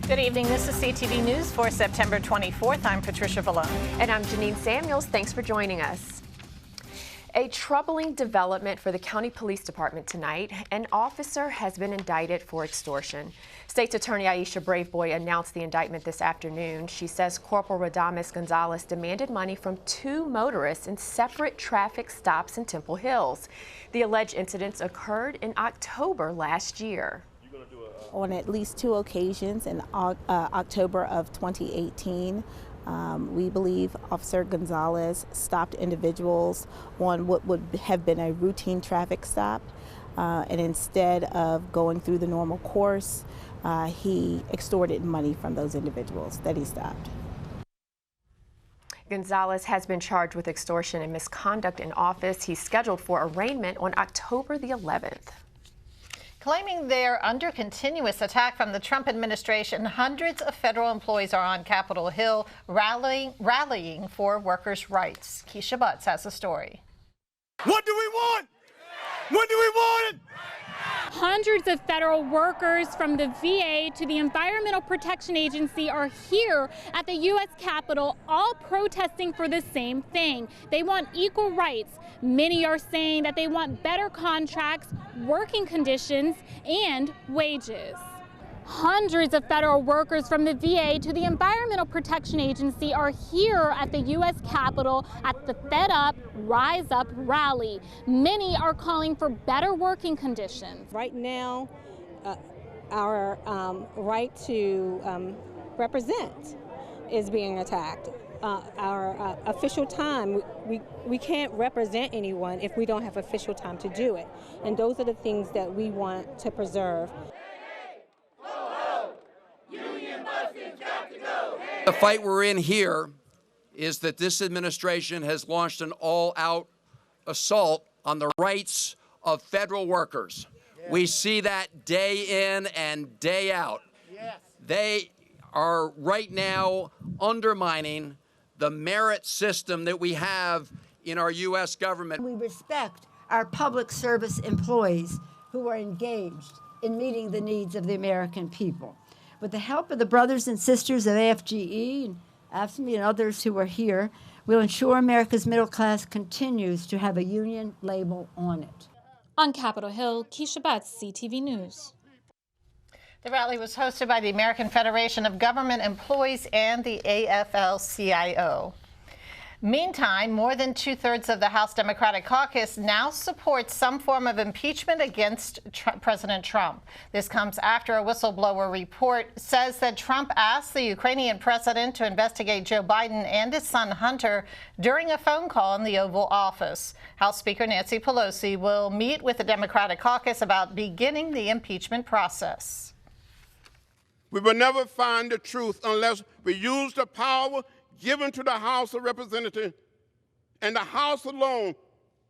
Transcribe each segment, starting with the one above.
Good evening. This is CTV News for September 24th. I'm Patricia Vallone. And I'm Janine Samuels. Thanks for joining us. A troubling development for the County Police Department tonight. An officer has been indicted for extortion. State's Attorney Aisha Braveboy announced the indictment this afternoon. She says Corporal Radames Gonzalez demanded money from two motorists in separate traffic stops in Temple Hills. The alleged incidents occurred in October last year. On at least two occasions in October of 2018, we believe Officer Gonzalez stopped individuals on what would have been a routine traffic stop, and instead of going through the normal course, he extorted money from those individuals that he stopped. Gonzalez has been charged with extortion and misconduct in office. He's scheduled for arraignment on October the 11th. Claiming they're under continuous attack from the Trump administration, hundreds of federal employees are on Capitol Hill rallying for workers' rights. Keisha Butts has the story. What do we want? When do we want it? Hundreds of federal workers from the VA to the Environmental Protection Agency are here at the U.S. Capitol, all protesting for the same thing. They want equal rights. Many are saying that they want better contracts, working conditions, and wages. Hundreds of federal workers from the VA to the Environmental Protection Agency are here at the U.S. Capitol at the Fed Up, Rise Up rally. Many are calling for better working conditions. Right now, our right to represent is being attacked. Our official time, we can't represent anyone if we don't have official time to do it. And those are the things that we want to preserve. The fight we're in here is that this administration has launched an all-out assault on the rights of federal workers. Yes. We see that day in and day out. Yes. They are right now undermining the merit system that we have in our U.S. government. We respect our public service employees who are engaged in meeting the needs of the American people. With the help of the brothers and sisters of AFGE and AFSCME and others who are here, we'll ensure America's middle class continues to have a union label on it. On Capitol Hill, Keisha Butts, CTV News. The rally was hosted by the American Federation of Government Employees and the AFL-CIO. Meantime, more than two-thirds of the House Democratic caucus now supports some form of impeachment against President Trump. This comes after a whistleblower report says that Trump asked the Ukrainian president to investigate Joe Biden and his son Hunter during a phone call in the Oval Office. House Speaker Nancy Pelosi will meet with the Democratic caucus about beginning the impeachment process. We will never find the truth unless we use the power given to the House of Representatives and the House alone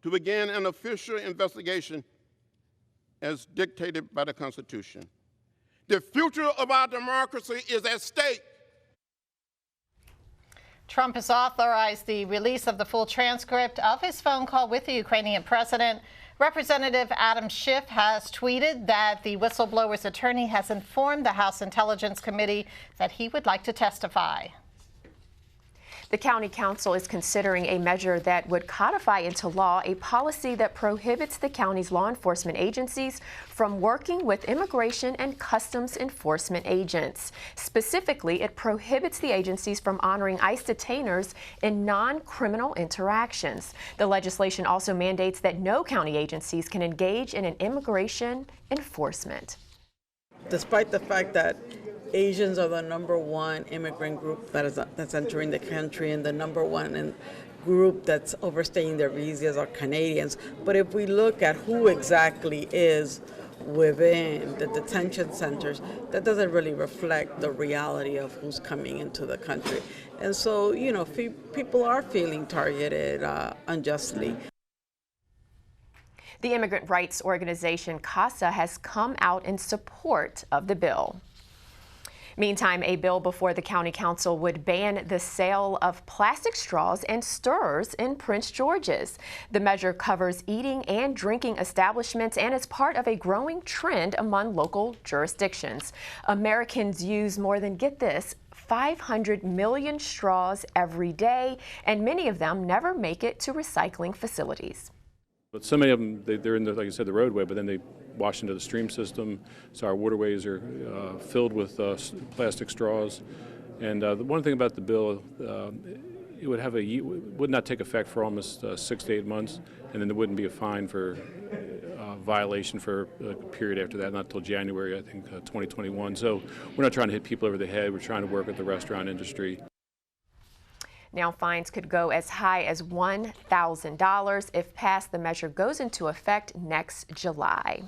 to begin an official investigation as dictated by the Constitution. The future of our democracy is at stake. Trump has authorized the release of the full transcript of his phone call with the Ukrainian president. Representative Adam Schiff has tweeted that the whistleblower's attorney has informed the House Intelligence Committee that he would like to testify. The County Council is considering a measure that would codify into law a policy that prohibits the county's law enforcement agencies from working with immigration and customs enforcement agents. Specifically, it prohibits the agencies from honoring ICE detainers in non-criminal interactions. The legislation also mandates that no county agencies can engage in an immigration enforcement. Despite the fact that Asians are the #1 immigrant group that's entering the country, and the #1 group that's overstaying their visas are Canadians. But if we look at who exactly is within the detention centers, that doesn't really reflect the reality of who's coming into the country. And so, you know, people are feeling targeted unjustly. The immigrant rights organization CASA has come out in support of the bill. Meantime, a bill before the county council would ban the sale of plastic straws and stirrers in Prince George's. The measure covers eating and drinking establishments and is part of a growing trend among local jurisdictions. Americans use more than, get this, 500 million straws every day, and many of them never make it to recycling facilities. But so many of them, they're in the, like I said, the roadway, but then they wash into the stream system. So our waterways are filled with plastic straws. And the one thing about the bill, it would not take effect for almost 6 to 8 months, and then there wouldn't be a fine for violation for a period after that, not until January, I think, 2021. So we're not trying to hit people over the head. We're trying to work with the restaurant industry. Now, fines could go as high as $1,000. If passed, the measure goes into effect next July.